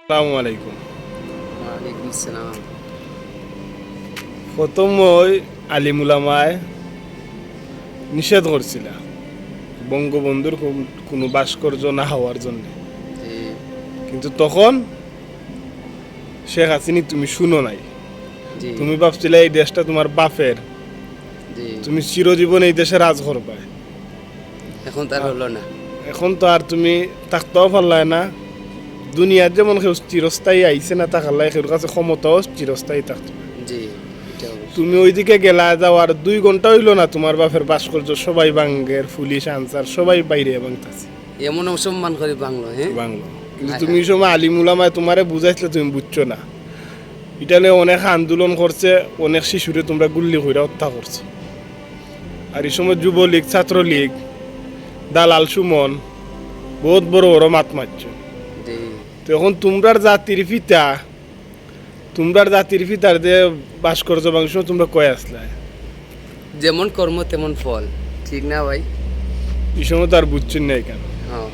আসসালামু আলাইকুম। ওয়ালাইকুম আসসালাম। প্রথম ওই আলিমুলামায় নিষেধ করছিল বঙ্গবন্ধুর কোনো ভাস্কর্য না হওয়ার জন্য, জি কিন্তু তখন শেখ হাসিনি তুমি শুনো নাই। জি তুমি ভাবছিলে এই দেশটা তোমার বাপের, জি তুমি চিরজীবন এই দেশে রাজ করবে। এখন তার হলো না। এখন তো আর তুমি থাকতেও পারলাই না। দুনিয়ার যেমন কেউ চিরস্থায়ী আইছে না, থাকার কেউর কাছে ক্ষমতাও চিরস্থায়ী থাকতো না। জি এটা অবশ্যই। তুমি ওইদিকে গেলা যাওয়ার 2 ঘন্টা হইলো না, তোমার বাপের ভাস্কর্য সবাই ভাঙ্গের, পুলিশ আনসার সবাই বাইরে ভাঙতাছে এমন অসম্মান করে বাংলো, হ্যাঁ বাংলো। কিন্তু হায় তুমি হায়। সময় আলিমুলামায় তোমারে বুঝাইছিলে, তুমি বুঝছো না। এটা নিয়ে অনেক আন্দোলন করছে, অনেক শিশুরে তোমরা গুল্লি করে হত্যা করছো। আর এই সময় যুবলীগ, ছাত্রলীগ, দালাল সুমন বহুত বড় বড় মাত মারছো। জি তো এখন তোমরার জাতির পিতার যে ভাস্কর্য বাংশ তোমরা কয়ে আসলে, যেমন কর্ম তেমন ফল, ঠিক না ভাই? এই সময় তো আর বুঝছেন না কেন। হ্যাঁ